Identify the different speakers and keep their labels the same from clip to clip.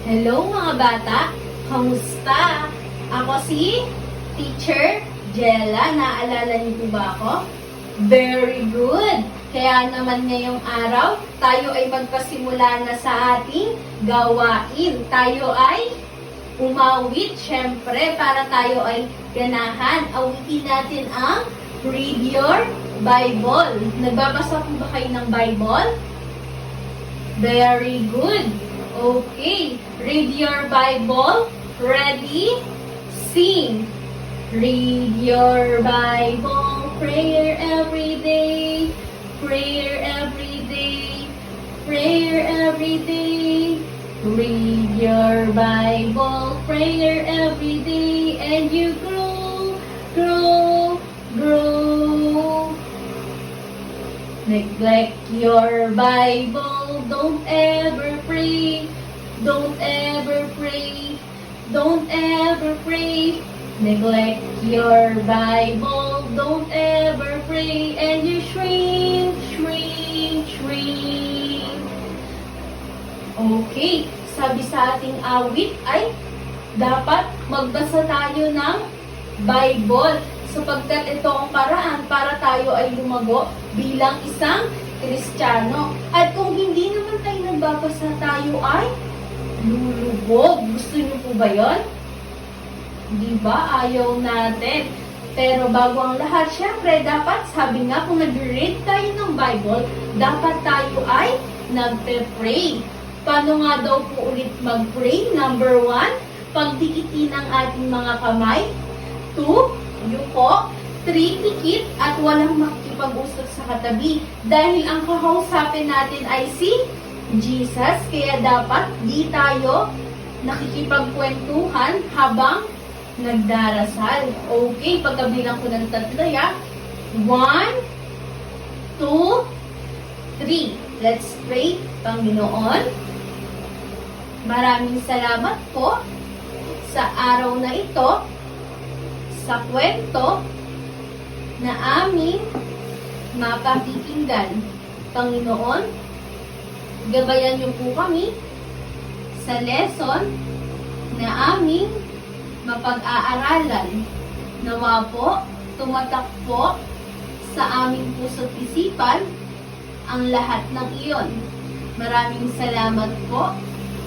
Speaker 1: Hello mga bata! Kamusta? Ako si Teacher Jella. Naalala niyo po ba ako? Very good! Kaya naman ngayong araw, tayo ay magpasimula na sa ating gawain. Tayo ay umawit, syempre, para tayo ay ganahan. Awitin natin ang Read Your Bible. Nagbabasa po ba kayo ng Bible? Very good! Okay, read your Bible. Ready? Sing. Read your Bible. Prayer every day. Prayer every day. Prayer every day. Read your Bible. Prayer every day. And you grow, grow, grow. Neglect your Bible. Don't ever pray. Don't ever pray. Don't ever pray. Neglect your Bible. Don't ever pray. And you shrink, shrink, shrink. Okay. Sabi sa ating awit ay dapat magbasa tayo ng Bible sapagkat ito ang paraan para tayo ay lumago bilang isang Kristiyano. At kung hindi naman tayo nagbabasa, tayo ay lulubog. Gusto niyo po ba yun? Di ba? Ayaw natin. Pero bago ang lahat, syempre, dapat, sabi nga, kung nag-read tayo ng Bible, dapat tayo ay nagpe-pray. Paano nga daw po ulit mag-pray? Number 1, pagdikitin ang ating mga kamay. 2, yuko. 3, tikit at walang makikipag-usap sa katabi. Dahil ang kakausapin natin ay si Jesus, kaya dapat di tayo nakikipagkwentuhan habang nagdarasal. Okay, pagkabilang ko ng 3, ya. 1, 2, 3. Let's pray. Panginoon, maraming salamat po sa araw na ito, sa kwento na aming mapakikinggan. Panginoon, gabayan niyo po kami sa lesson na aming mapag-aaralan. Nawa po, tumatak po sa aming puso't isipan ang lahat ng iyon. Maraming salamat po.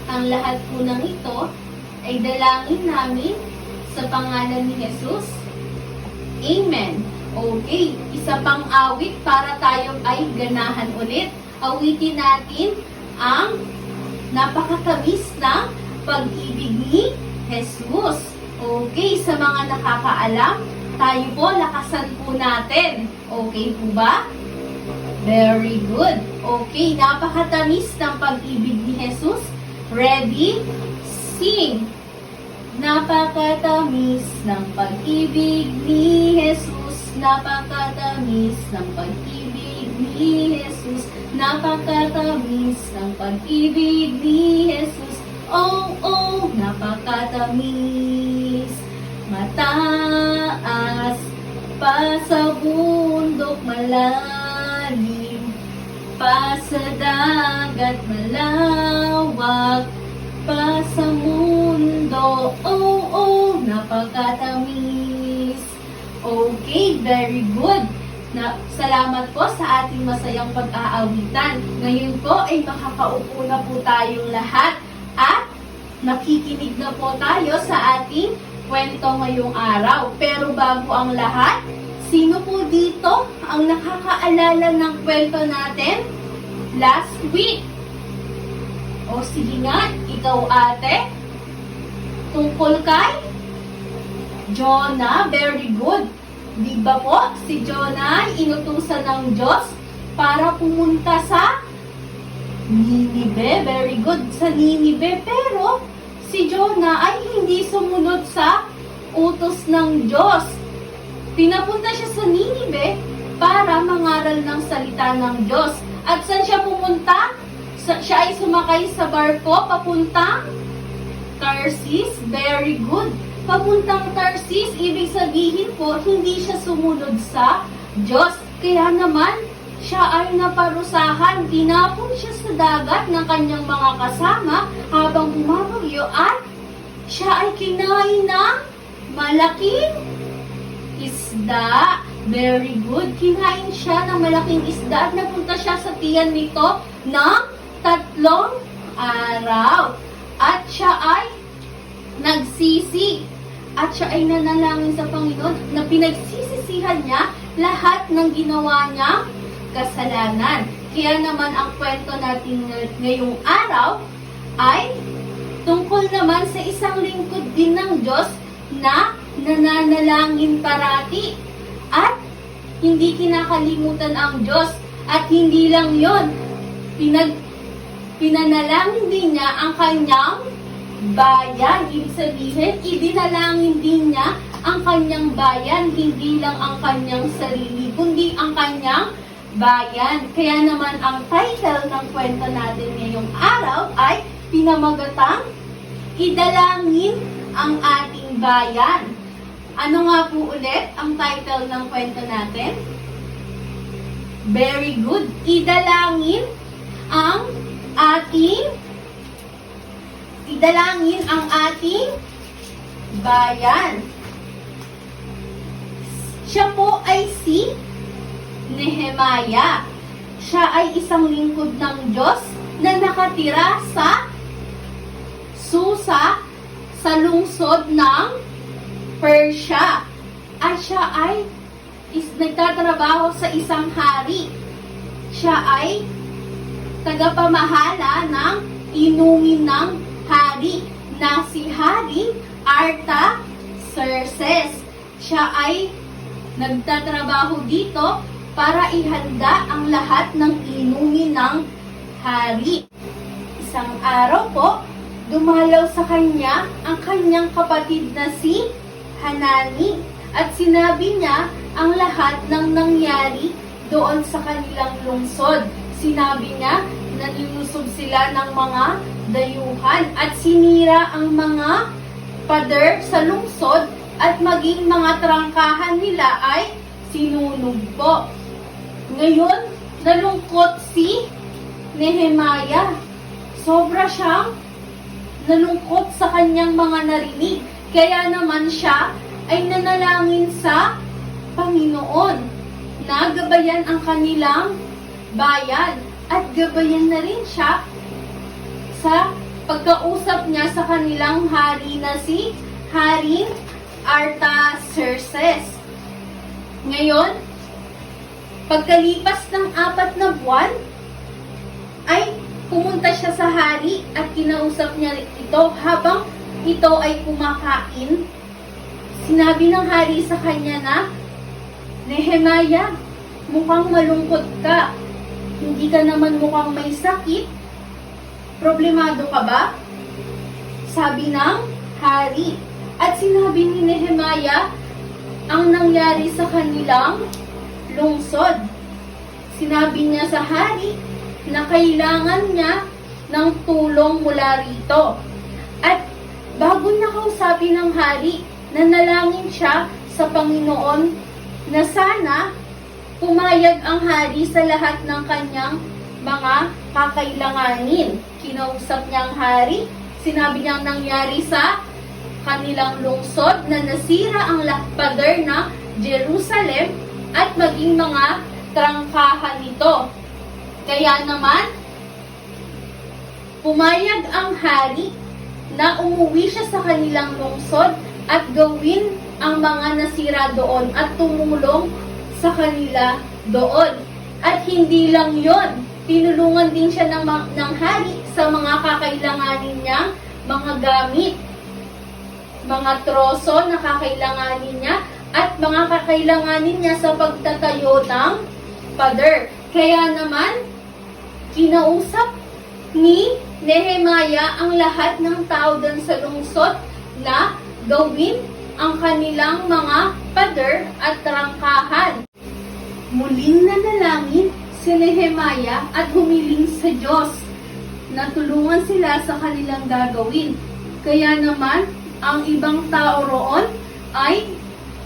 Speaker 1: Ang lahat po ng ito ay dalangin namin sa pangalan ni Jesus. Amen. Okay, isa pang awit para tayo ay ganahan ulit. Awitin natin ang napakatamis na pag-ibig ni Jesus. Okay, sa mga nakakaalam, tayo po, lakasan po natin. Okay po ba? Very good. Okay, napakatamis ng pag-ibig ni Jesus. Ready? Sing! Napakatamis ng pag-ibig ni Jesus. Napakatamis ng pag-ibig ni Jesus. Napakatamis ng pag-ibig ni Jesus. Oh, oh, napakatamis. Mataas pa sa bundok malalim, pa sa dagat malawak, pa sa mundo. Oh, oh, napakatamis. Okay, very good. Salamat po sa ating masayang pag-aawitan. Ngayon po ay makakaupo na po tayong lahat at nakikinig na po tayo sa ating kwento ngayong araw. Pero bago ang lahat, sino po dito ang nakakaalala ng kwento natin last week? O sige nga, ikaw ate, tungkol kay Jonah. Very good. Di ba po, si Jonah inutusan ng Diyos para pumunta sa Ninive. Very good, sa Ninive. Pero si Jonah ay hindi sumunod sa utos ng Diyos. Pinapunta siya sa Ninive para mangaral ng salita ng Diyos. At saan siya pumunta? Siya ay sumakay sa barko papuntang Tarsis. Very good. Papuntang Tarsis, ibig sabihin po, hindi siya sumunod sa Diyos. Kaya naman, siya ay naparusahan. Tinapon siya sa dagat ng kanyang mga kasama habang bumabagyo at siya ay kinain ng malaking isda. Very good. Kinain siya ng malaking isda at napunta siya sa tiyan nito ng 3 araw. At siya ay nagsisi. At siya ay nanalangin sa Panginoon na pinagsisisihan niya lahat ng ginawa niyang kasalanan. Kaya naman ang kwento natin ngayong araw ay tungkol naman sa isang lingkod din ng Diyos na nananalangin parati at hindi kinakalimutan ang Diyos. At hindi lang yon, pinanalangin din niya ang kanyang bayan. Ibig sabihin, idinalangin din niya ang kanyang bayan, hindi lang ang kanyang sarili, kundi ang kanyang bayan. Kaya naman ang title ng kwento natin ngayong araw ay pinamagatang Idalangin ang Ating Bayan. Ano nga po ulit ang title ng kwento natin? Very good. Idalangin ang ating bayan. Siya po ay si Nehemiah. Siya ay isang lingkod ng Diyos na nakatira sa Susa, sa lungsod ng Persia. At siya ay nagtatrabaho sa isang hari. Siya ay tagapamahala ng inumin ng hari na si Hari Artaxerxes. Siya ay nagtatrabaho dito para ihanda ang lahat ng inumin ng hari. Isang araw po, dumalaw sa kanya ang kanyang kapatid na si Hanani at sinabi niya ang lahat ng nangyari doon sa kanilang lungsod. Sinabi niya na nilusob sila ng mga dayuhan at sinira ang mga pader sa lungsod at maging mga trangkahan nila ay sinunog po. Ngayon, nalungkot si Nehemiah. Sobra siyang nalungkot sa kanyang mga narinig. Kaya naman siya ay nanalangin sa Panginoon na gabayan ang kanilang bayan at gabayan na rin siya sa pagkausap niya sa kanilang hari na si Haring Artaxerxes. Ngayon, pagkalipas ng 4 na buwan, ay pumunta siya sa hari at kinausap niya ito habang ito ay kumakain. Sinabi ng hari sa kanya na, Nehemiah, mukhang malungkot ka. Hindi ka naman mukhang may sakit. Problemado ka ba? Sabi ng hari. At sinabi ni Nehemiah ang nangyari sa kanilang lungsod. Sinabi niya sa hari na kailangan niya ng tulong mula rito. At bago niya kausapin ng hari, nanalangin siya sa Panginoon na sana pumayag ang hari sa lahat ng kanyang mga kakailanganin. Kinausap niya ang hari, sinabi niya ang nangyari sa kanilang lungsod na nasira ang pader ng Jerusalem at maging mga trangkahan nito. Kaya naman, pumayag ang hari na umuwi siya sa kanilang lungsod at gawin ang mga nasira doon at tumulong sa kanila doon. At hindi lang yon, tinulungan din siya ng hari sa mga kakailanganin niyang mga gamit, mga troso na kakailanganin niya at mga kakailanganin niya sa pagtatayo ng pader. Kaya naman, kinausap ni Nehemiah ang lahat ng tao doon sa lungsod na gawin ang kanilang mga pader at trangkahan. Muling nanalangin si Nehemiah at humiling sa Diyos na tulungan sila sa kanilang gagawin. Kaya naman, ang ibang tao roon ay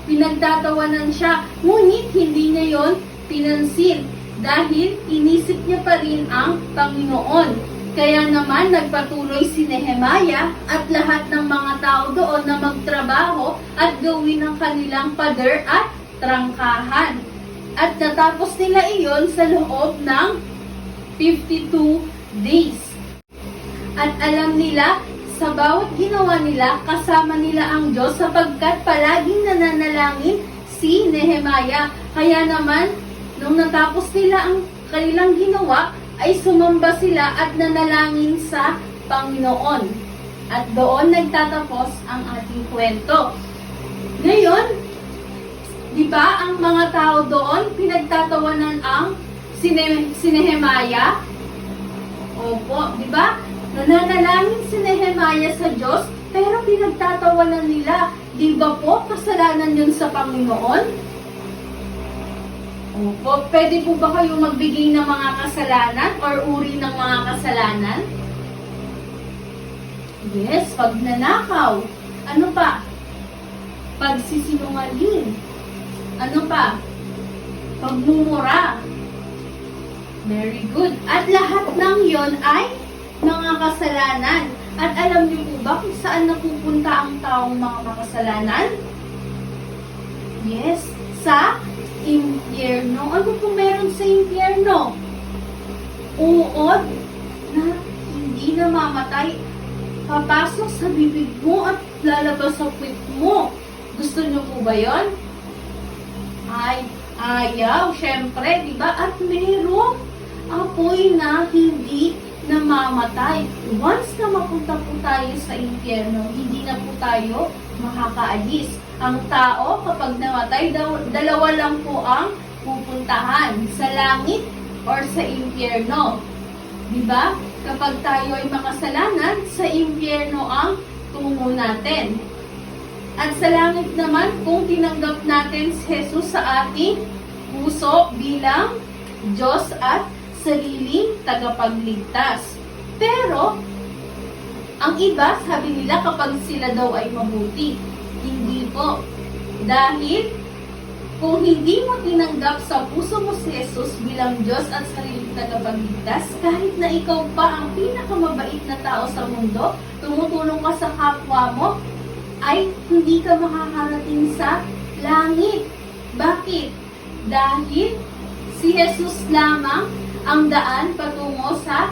Speaker 1: pinagtatawanan siya, ngunit hindi niya yon pinansin dahil inisip niya pa rin ang Panginoon. Kaya naman nagpatuloy si Nehemiah at lahat ng mga tao doon na magtrabaho at gawin ang kanilang pader at trangkahan. At natapos nila iyon sa loob ng 52 days. At alam nila, sa bawat ginawa nila, kasama nila ang Diyos sapagkat palaging nananalangin si Nehemiah. Kaya naman, nung natapos nila ang kanilang ginawa, ay sumamba sila at nanalangin sa Panginoon. At doon nagtatapos ang ating kwento. Ngayon, di ba ang mga tao doon pinagtatawanan ang si Nehemiah? Opo, di ba? Nananalangin si Nehemiah sa Diyos, pero pinagtatawanan nila. Di ba po kasalanan yun sa Panginoon? Opo, pwede po ba kayong magbigay ng mga kasalanan or uri ng mga kasalanan? Yes, pagnanakaw. Ano pa? Pagsisinungaling. Ano pa? Pagmumura. Very good. At lahat ng yon ay mga kasalanan. At alam niyo po ba kung saan napupunta ang taong mga makasalanan? Yes, sa impyerno. Ano po meron sa impyerno? Uod na hindi namamatay. Papasok sa bibig mo at lalabas sa puwit mo. Gusto niyo po ba yon? Ay, ayaw. Syempre, di ba? At merong apoy na hindi namamatay. Once na mapunta po tayo sa impyerno, hindi na po tayo makakaalis. Ang tao, kapag namatay, dalawa lang po ang pupuntahan, sa langit or sa impyerno. Diba? Kapag tayo ay makasalanan, sa impyerno ang tungo natin. At sa langit naman, kung tinanggap natin si Jesus sa ating puso bilang Diyos at sariling tagapagligtas. Pero, ang iba, sabi nila kapag sila daw ay mabuti. Hindi po. Dahil, kung hindi mo tinanggap sa puso mo si Jesus bilang Diyos at sariling tagapagligtas, kahit na ikaw pa ang pinakamabait na tao sa mundo, tumutulong ka sa kapwa mo, ay hindi ka makakarating sa langit. Bakit? Dahil si Jesus lamang ang daan patungo sa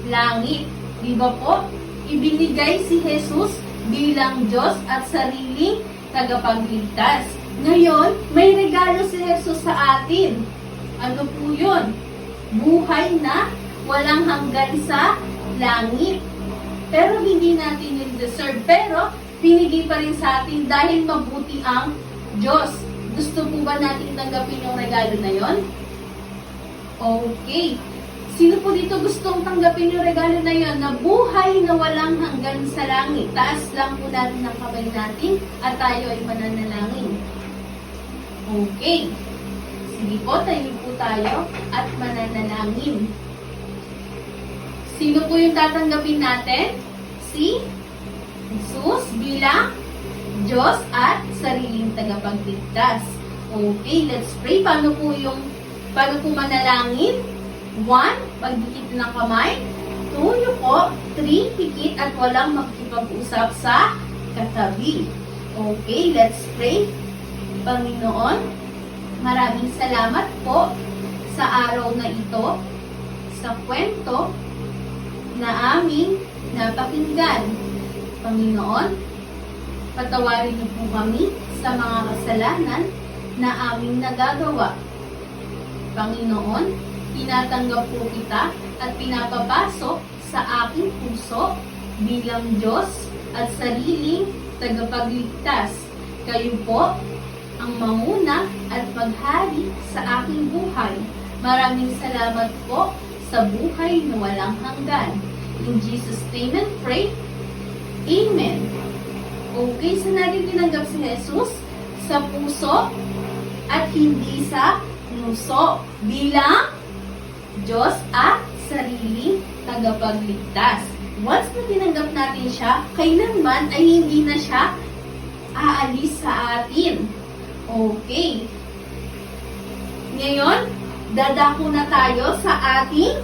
Speaker 1: langit. Di ba po? Ibinigay si Jesus bilang Diyos at sariling tagapagligtas. Ngayon, may regalo si Jesus sa atin. Ano po yun? Buhay na walang hanggan sa langit. Pero hindi natin yung deserve. Pero, pinigay pa rin sa atin dahil mabuti ang Diyos. Gusto po ba natin tanggapin yung regalo na yon? Okay. Sino po dito gustong tanggapin yung regalo na yon na buhay na walang hanggan sa langit? Taas lang po natin ang kamay natin at tayo ay mananalangin. Okay. Sige po, tayo po tayo at mananalangin. Sino po yung tatanggapin natin? Si Jesus bilang Diyos at sariling tagapagligtas. Okay, let's pray. Paano po manalangin? 1, pagdikit ng kamay. 2, yuko. 3, pikit at walang makikipag-usap sa katabi. Okay, let's pray. Panginoon, maraming salamat po sa araw na ito, sa kwento na aming napakinggan. Panginoon, patawarin niyo po kami sa mga kasalanan na aming nagagawa. Panginoon, tinatanggap po kita at pinapapasok sa aking puso bilang Diyos at sariling tagapagligtas. Kayo po ang manguna at maghari sa aking buhay. Maraming salamat po sa buhay na walang hanggan. In Jesus' name and pray. Amen. Okay, so natin tinanggap si Jesus sa puso at hindi sa puso bilang Diyos at sariling tagapagligtas. Once na tinanggap natin siya, kailanman ay hindi na siya aalis sa atin. Okay. Ngayon, dadako na tayo sa ating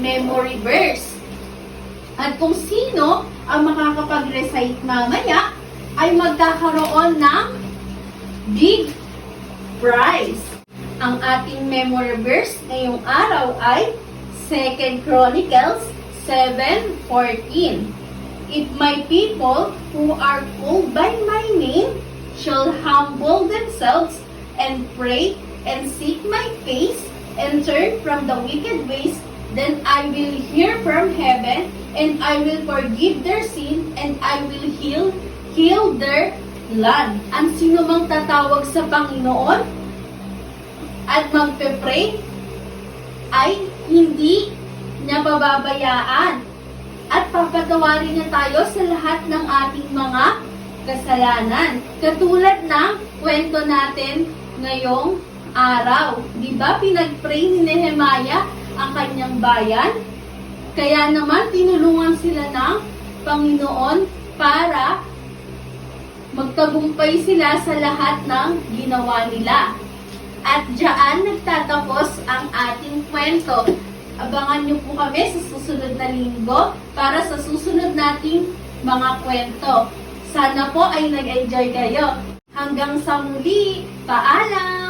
Speaker 1: memory verse. At kung sino ang makakapag-recite mamaya, ay magkakaroon ng big prize. Ang ating memory verse ngayong araw ay 2 Chronicles 7:14. If my people who are called by my name shall humble themselves and pray and seek my face and turn from the wicked ways, then I will hear from heaven and I will forgive their sin and I will heal their land. Ang sino mang tatawag sa Panginoon at magpe-pray ay hindi niya pababayaan at papatawarin niya tayo sa lahat ng ating mga kasalanan. Katulad ng kwento natin ngayong araw. Di ba pinag-pray ni Nehemiah ang kanyang bayan? Kaya naman tinulungan sila ng Panginoon para magtagumpay sila sa lahat ng ginawa nila. At diyan nagtatapos ang ating kwento. Abangan niyo po kami sa susunod na linggo para sa susunod nating mga kwento. Sana po ay nag-enjoy kayo. Hanggang sa muli, paalam!